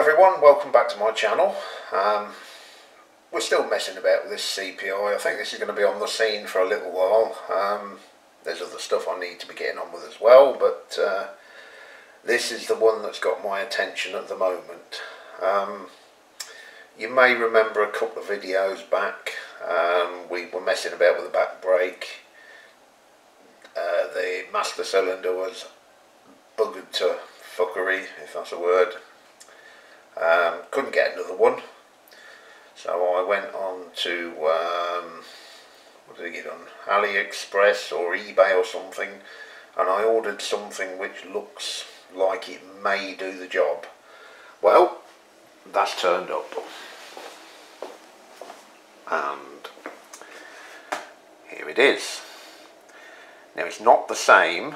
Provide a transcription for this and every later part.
everyone, welcome back to my channel. We're still messing about with this CPI. I think this is going to be on the scene for a little while. There's other stuff I need to be getting on with as well, but this is the one that's got my attention at the moment. You may remember a couple of videos back, we were messing about with the back brake. The master cylinder was buggered to fuckery, if that's a word. Couldn't get another one, so I went on to what did I get on, AliExpress or eBay or something, and I ordered something which looks like it may do the job. Well, that's turned up, and here it is. Now it's not the same.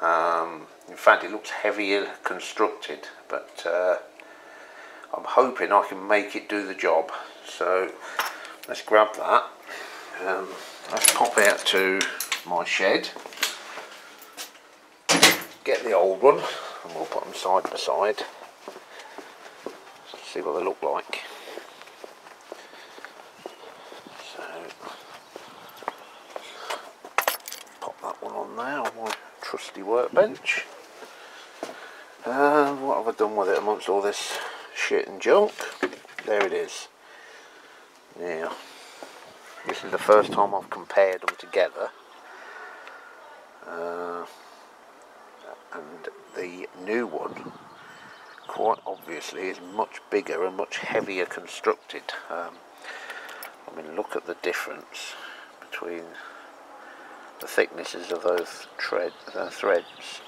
In fact, it looks heavier constructed, but I'm hoping I can make it do the job. So let's grab that. Let's pop out to my shed, get the old one, and we'll put them side by side. See what they look like. So pop that one on there on my trusty workbench. What have I done with it amongst all this shit and junk? There it is. Now, this is the first time I've compared them together, and the new one, quite obviously, is much bigger and much heavier constructed. I mean, look at the difference between the thicknesses of those threads.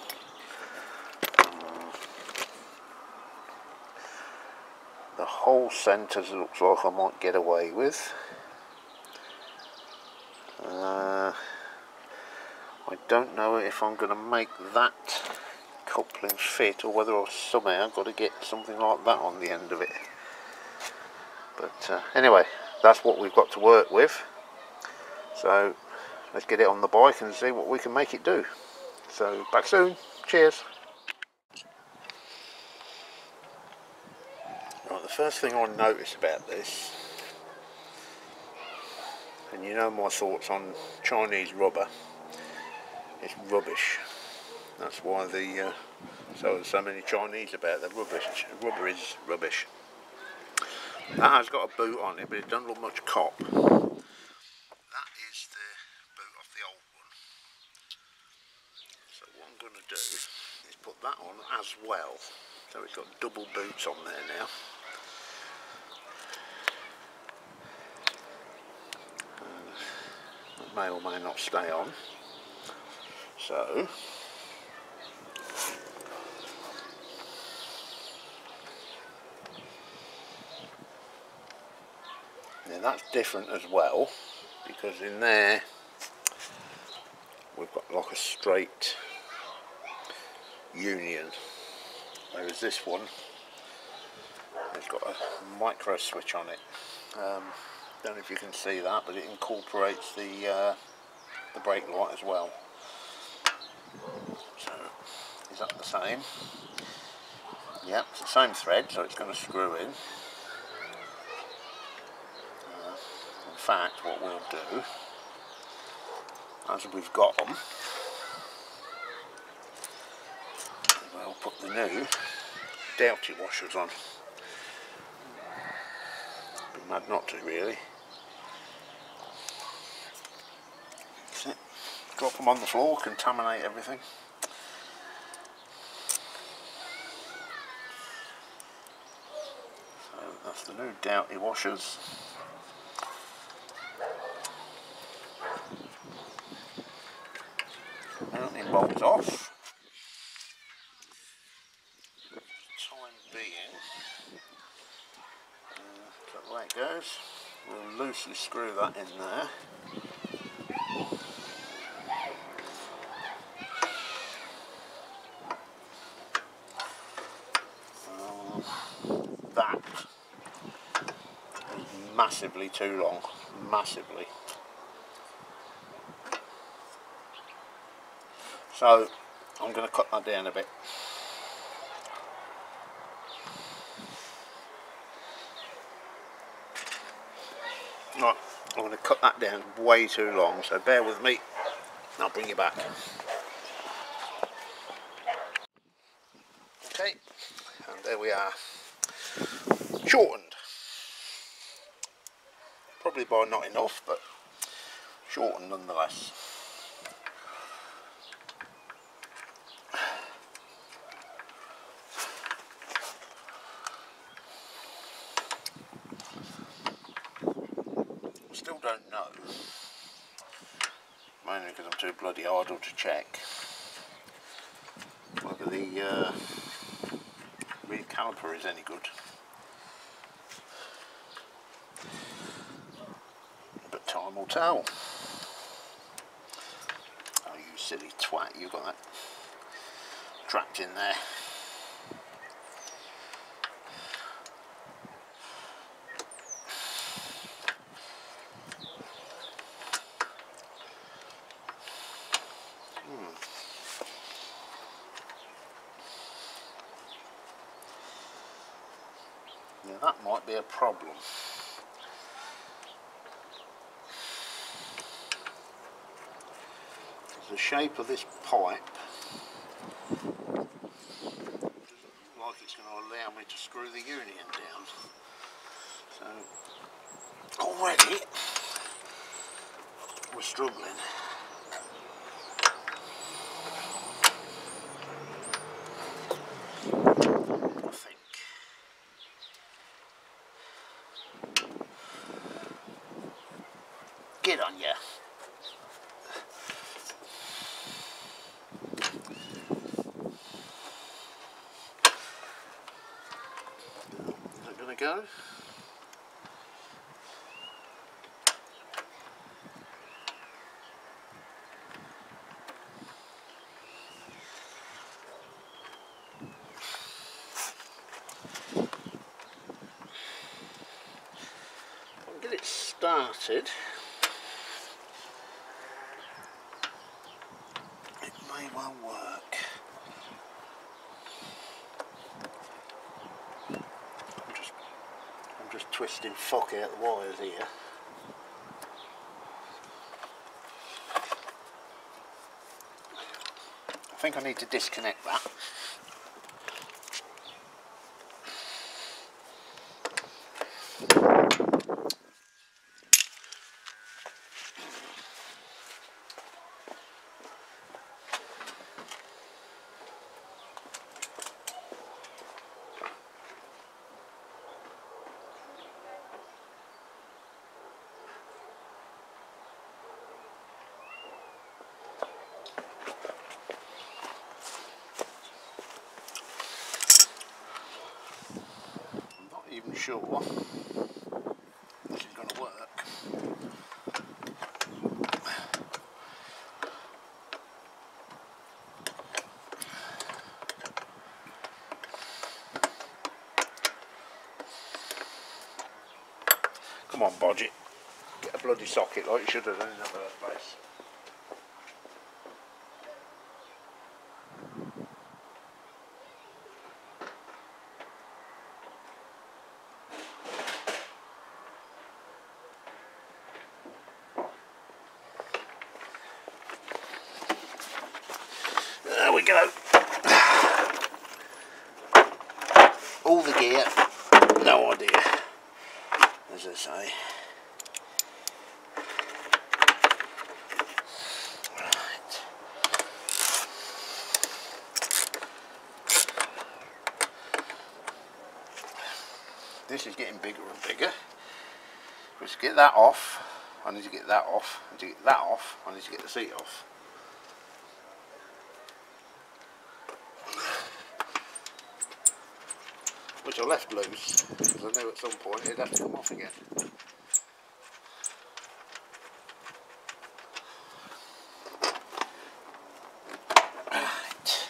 The whole centre looks like I might get away with. I don't know if I'm going to make that coupling fit, or whether I've somehow got to get something like that on the end of it. But anyway, that's what we've got to work with. So let's get it on the bike and see what we can make it do. So back soon. Cheers. Right, the first thing I notice about this, and you know my thoughts on Chinese rubber, it's rubbish. That's why so many Chinese about the rubbish. Rubber is rubbish. That has got a boot on it, but it doesn't look much cop. That is the boot off the old one. So what I'm going to do is put that on as well. So it's got double boots on there now. It may or may not stay on. So now that's different as well, because in there we've got like a straight union, whereas this one has got a micro switch on it. Don't know if you can see that, but it incorporates the brake light as well. So is that the same? Yep, it's the same thread, so it's going to screw in. In fact, what we'll do, as we've got them, we'll put the new Doughty washers on. Be mad not to, really. That's it. Drop them on the floor, contaminate everything. So that's the new Doughty washers. Mounting bolts off. Time being, that's the way it goes. We'll loosely screw that in there. That is massively too long, massively. So I'm going to cut that down a bit. Right, I'm going to cut that down way too long, so bear with me, I'll bring you back. Okay, and there we are, shortened. Probably by not enough, but shortened nonetheless. Still don't know, mainly because I'm too bloody idle to check, whether the rear caliper is any good. But time will tell. Oh, you silly twat, you got that trapped in there. Yeah, that might be a problem. The shape of this pipe doesn't look like it's going to allow me to screw the union down. So already we're struggling. I think. Get on ya. Is it going to go? I'll get it started. It may well work. I'm just twisting fuck out the wires here. I think I need to disconnect that. Even sure this is going to work. Come on, bodge it. Get a bloody socket like you should have done in the first place. There we go. All the gear, no idea, as I say. Right. This is getting bigger and bigger. Let's get that off. I need to get that off. And to get that off, I need to get the seat off. Which I left loose, because I knew at some point it'd have to come off again. Right.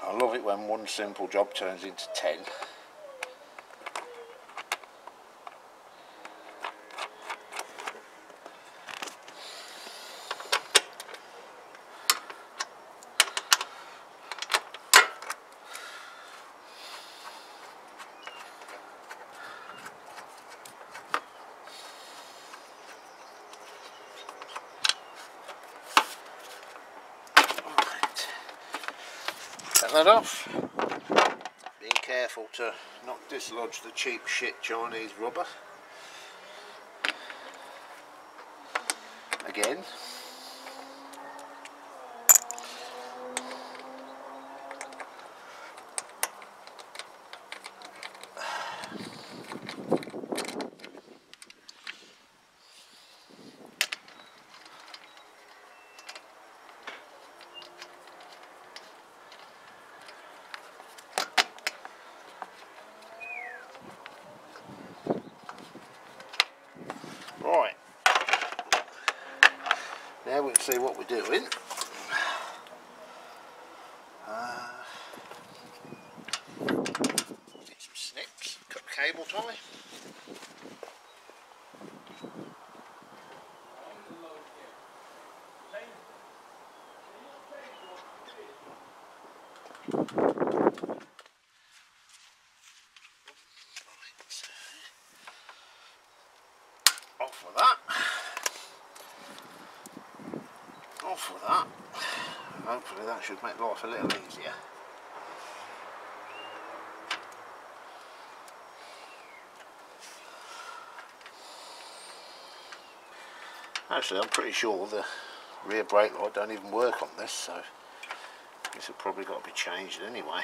I love it when one simple job turns into 10. that off. Being careful to not dislodge the cheap shit Chinese rubber. Again. Right, now we can see what we're doing. Get some snips, cut the cable tie. Off with that. Off with that. Hopefully that should make life a little easier. Actually, I'm pretty sure the rear brake light don't even work on this, so this have probably got to be changed anyway.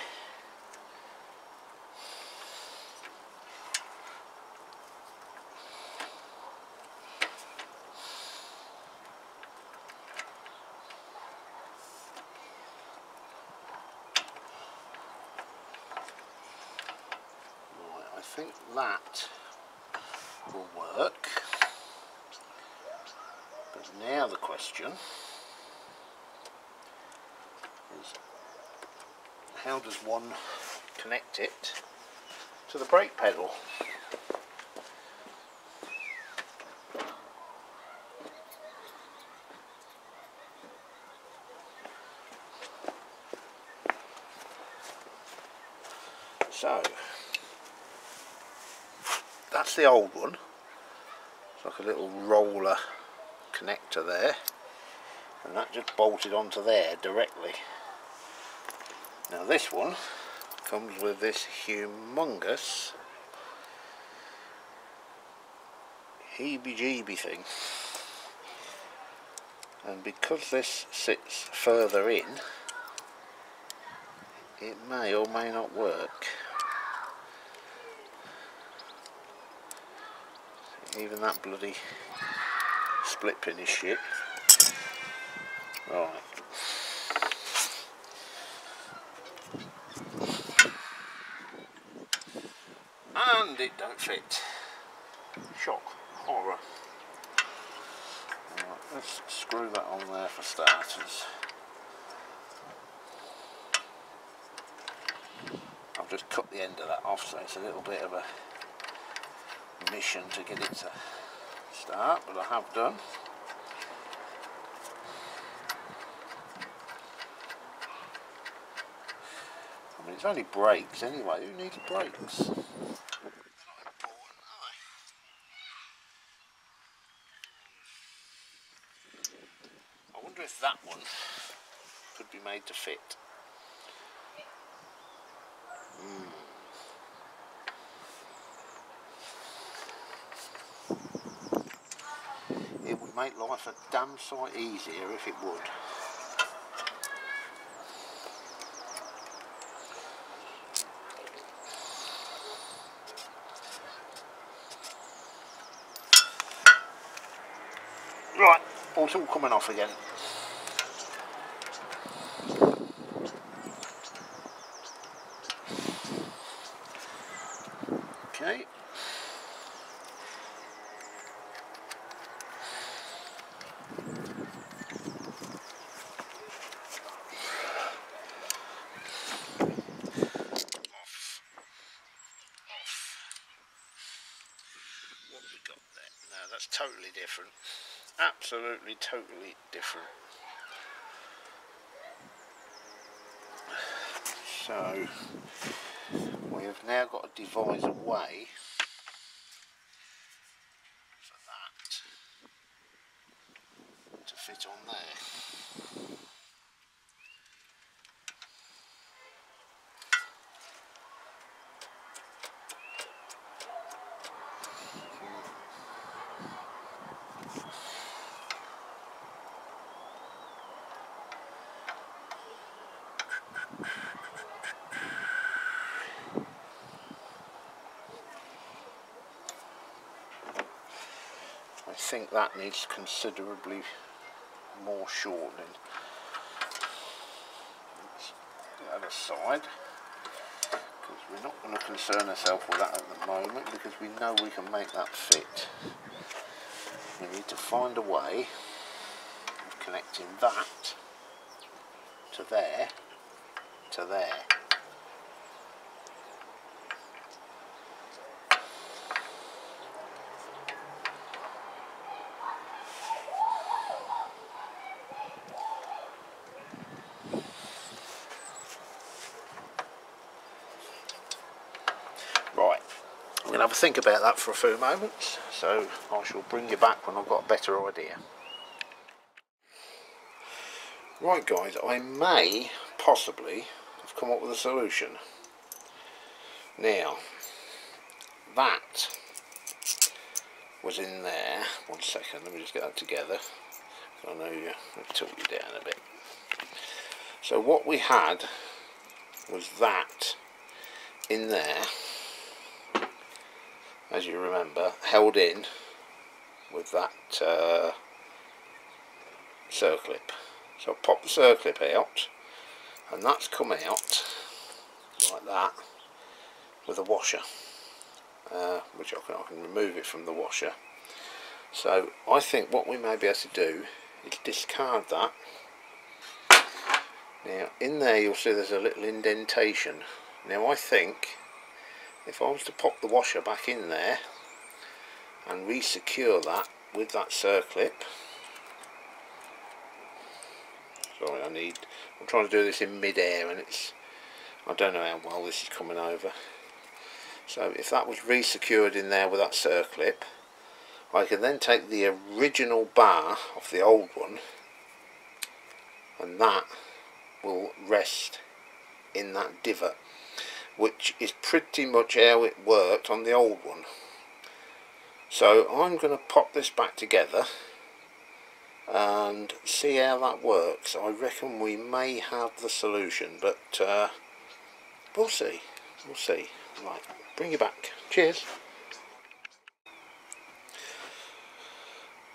Right, I think that will work. But now the question is, how does one connect it to the brake pedal? So that's the old one. It's like a little roller connector there, and that just bolted onto there directly. Now this one comes with this humongous heebie-jeebie thing, and because this sits further in, it may or may not work. Even that bloody split pin is shit. Right. And it don't fit. Shock. Horror. Right, let's screw that on there for starters. I've just cut the end of that off, so it's a little bit of a mission to get it to start, but I have done. I mean, it's only brakes anyway. Who needs brakes? They're not important, are they? I wonder if that one could be made to fit. It would make life a damn sight easier if it would. Right, it's all coming off again. Okay. What we got there? No, that's totally different. Absolutely, totally different. So we have now got to devise a way for that to fit on there. I think that needs considerably more shortening. The other side, because we're not going to concern ourselves with that at the moment, because we know we can make that fit. We need to find a way of connecting that to there to there. Right, I'm going to have a think about that for a few moments, so I shall bring you back when I've got a better idea. Right guys, I may possibly have come up with a solution. Now, that was in there. One second, let me just get that together. I know you took you down a bit. So what we had was that in there, as you remember, held in with that circlip. So I popped the circlip out, and that's come out like that with a washer, which I can remove it from the washer. So I think what we may be able to do is discard that. Now in there you'll see there's a little indentation. Now I think if I was to pop the washer back in there and re-secure that with that circlip, sorry, I'm trying to do this in mid-air and I don't know how well this is coming over. So if that was re-secured in there with that circlip, I can then take the original bar off the old one, and that will rest in that divot, which is pretty much how it worked on the old one. So I'm going to pop this back together and see how that works. I reckon we may have the solution, but we'll see. Right, bring you back. Cheers.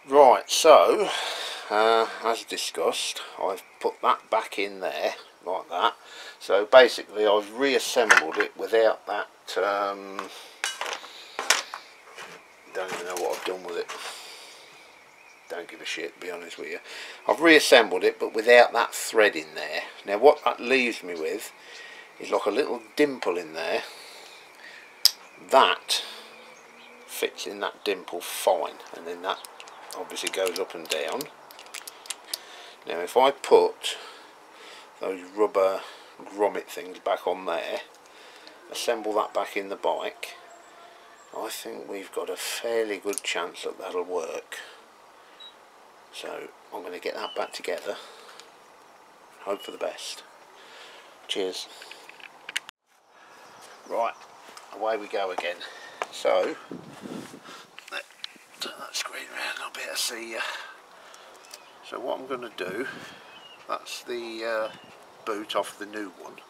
Right, so as discussed, I've put that back in there like that. So basically I've reassembled it without that, don't even know what I've done with it. Don't give a shit, to be honest with you. I've reassembled it but without that thread in there. Now what that leaves me with is like a little dimple in there. That fits in that dimple fine, and then that obviously goes up and down. Now if I put those rubber grommet things back on there, assemble that back in the bike, I think we've got a fairly good chance that that'll work. So I'm going to get that back together, hope for the best. Cheers. Right, away we go again. So let's turn that screen around, I'll be able to see you. So what I'm going to do, that's the boot off the new one.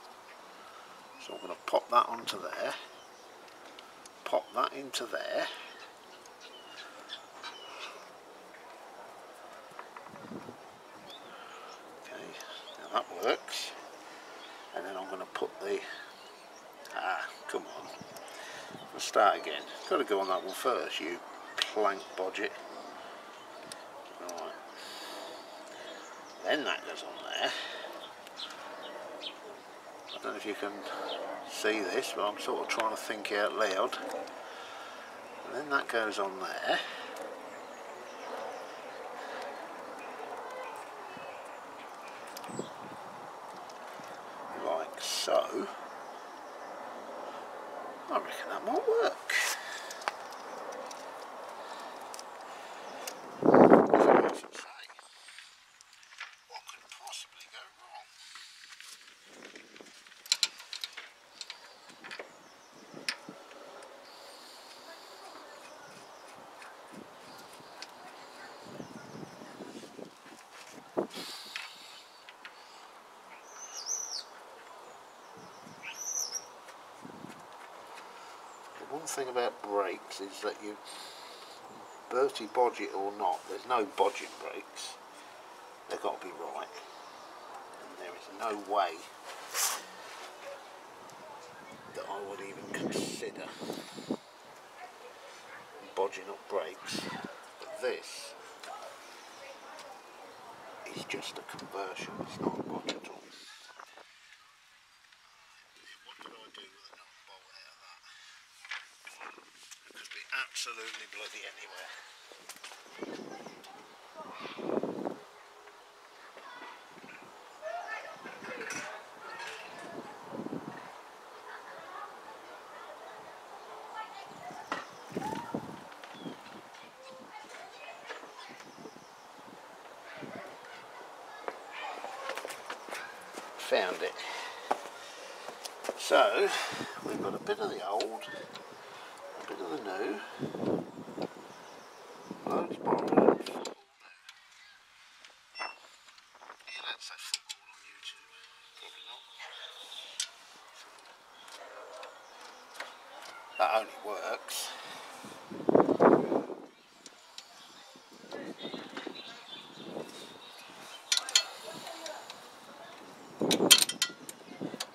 So I'm going to pop that onto there, pop that into there. Okay, now that works. And then I'm going to put the, come on, let's start again. Got to go on that one first, you plank bodget. Right. Then that goes on there. I don't know if you can see this, but I'm sort of trying to think out loud. And then that goes on there. Like so. I reckon that might work. What could possibly go wrong? The one thing about brakes is that Bertie bodge it or not, there's no bodging brakes. They've got to be right. And there is no way that I would even consider bodging up brakes. But this is just a conversion, it's not a bodge at all. What could I do with a nut and bolt out of that? It could be absolutely bloody anywhere. Found it. So we've got a bit of the old, a bit of the new, loads borrowed. Yeah, let's say fuck all on YouTube. Probably not. That only works.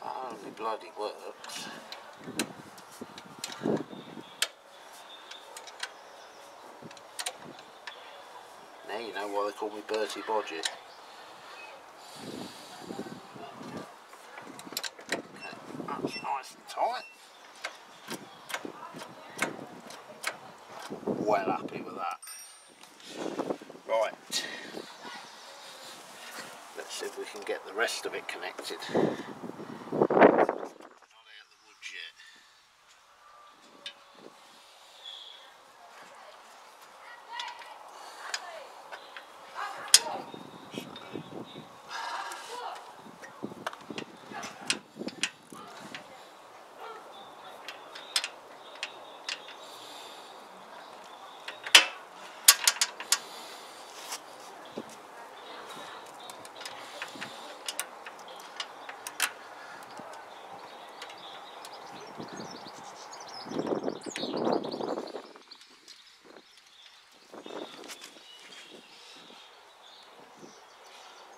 That only bloody works. Now you know why they call me Bertie Bodget. Okay, that's nice and tight. Well happy with that. Right. Let's see if we can get the rest of it connected. Not out the woods yet.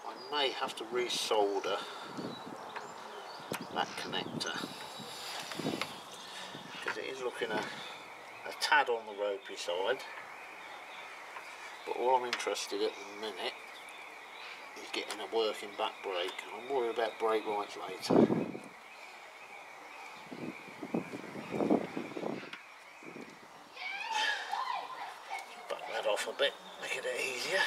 I may have to resolder that connector because it is looking a tad on the ropey side, but all I'm interested at the minute is getting a working back brake. I'm worried about brake lights later. Back that off a bit, make it easier.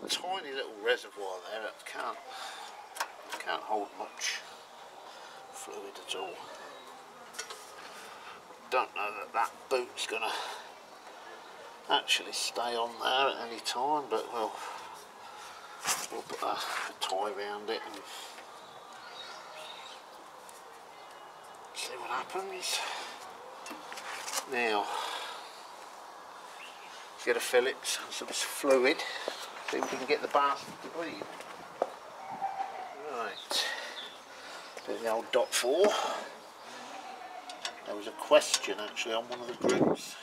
Tiny little reservoir there that can't hold much fluid at all. Don't know that boot's gonna actually stay on there at any time, but we'll put a tie around it and see what happens. Now, get a fillet, some fluid, see if we can get the bastard to breathe. Right, there's the old dot 4. There was a question actually on one of the groups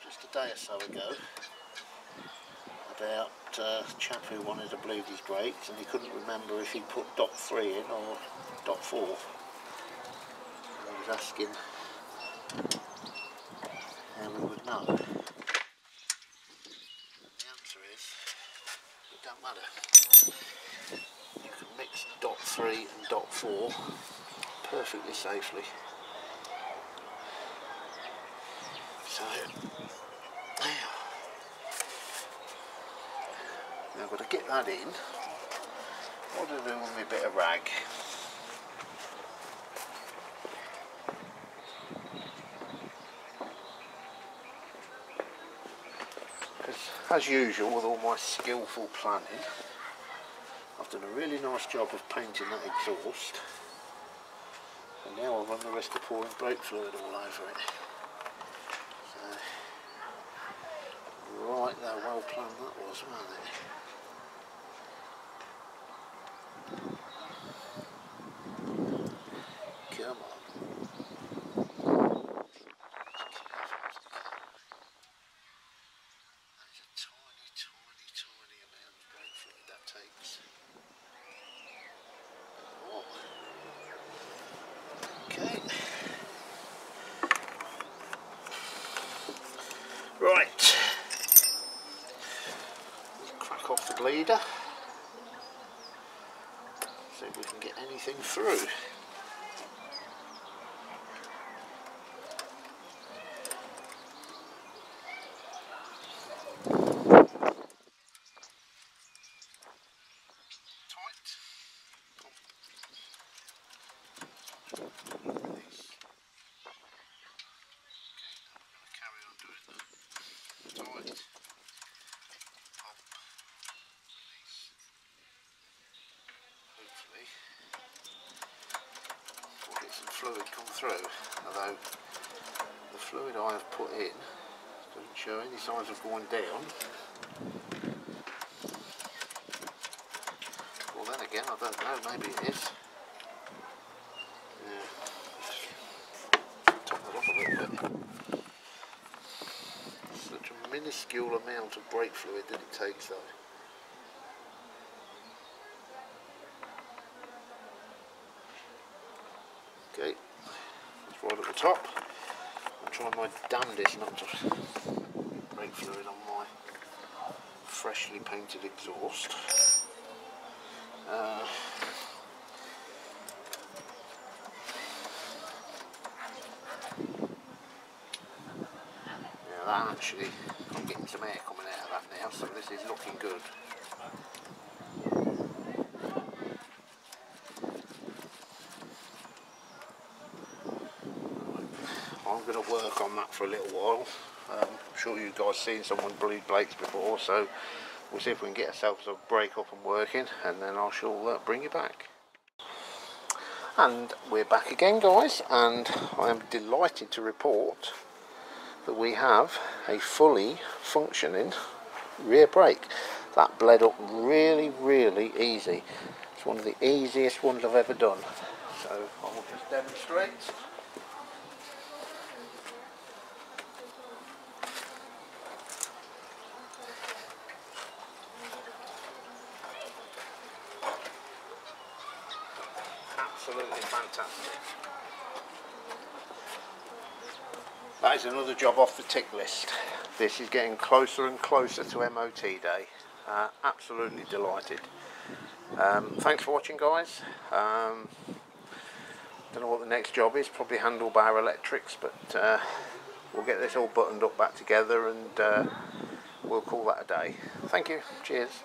just a day or so ago about a chap who wanted to bleed his brakes and he couldn't remember if he put dot 3 in or dot 4. And I was asking how we would know. And the answer is, it don't matter. You can mix dot 3 and dot 4 perfectly safely. So, now I've got to get that in. What do I do with my bit of rag? Because as usual with all my skillful planning, I've done a really nice job of painting that exhaust, and now I'll run the risk of pouring brake fluid all over it. So, right there, well planned that was, wasn't it? Come on. That's a tiny, tiny, tiny amount of brake fluid that takes. Oh. Okay. Right. Let's crack off the bleeder. See if we can get anything through. We'll get some fluid come through, although the fluid I have put in doesn't show any signs of going down. Well then again, I don't know, maybe it is. Yeah. Top that off a little bit. Such a minuscule amount of brake fluid that it takes though. Okay, that's right at the top. I'm trying my damnedest not to brake fluid on my freshly painted exhaust. Now that actually, I'm getting some air coming out of that now, so this is looking good. I'm going to work on that for a little while. I'm sure you guys seen someone bleed brakes before, so we'll see if we can get ourselves a brake up and working, and then I shall bring you back. And we're back again, guys, and I am delighted to report that we have a fully functioning rear brake. That bled up really, really easy. It's one of the easiest ones I've ever done. So I will just demonstrate. Absolutely fantastic. That is another job off the tick list. This is getting closer and closer to MOT day. Absolutely delighted. Thanks for watching, guys. Don't know what the next job is, probably handlebar electrics, but we'll get this all buttoned up back together and we'll call that a day. Thank you. Cheers.